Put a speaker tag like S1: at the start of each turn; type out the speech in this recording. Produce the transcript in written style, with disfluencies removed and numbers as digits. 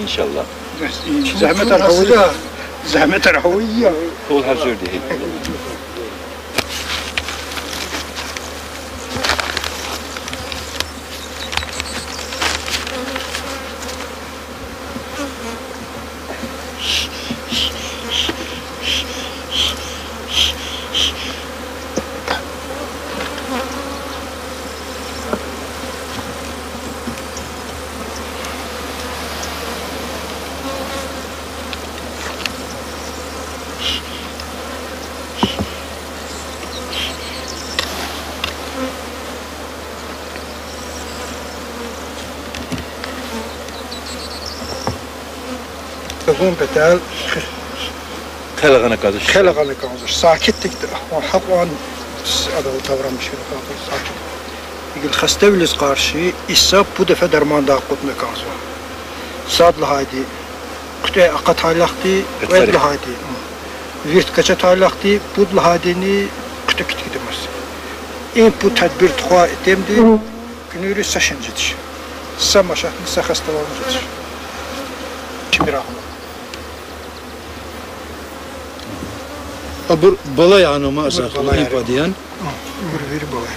S1: inşallah.
S2: Zahmet arhavıya. Zahmet arhavıya.
S1: Ol hazır değil.
S2: Bugün bedel
S1: Kalağına kardeş.
S2: خلقنا كازر ساكت تقدر حق وان هذا تورم شنو خاطر ساكت يقول خسته ولز قارشي إسا bu defa derman da qutna kazwa sad lahaydi qutay aqat halaqti ve lahaydi virt kaça halaqti bu lahadini qutu kitkidemas en bu tedbir tuğa etemdi günürü saşıncıdır samaşatın sahastalanıcıdır şimdi rahmet
S3: Abur bala yani ma asaklı ipadiyan.
S2: Veri balay.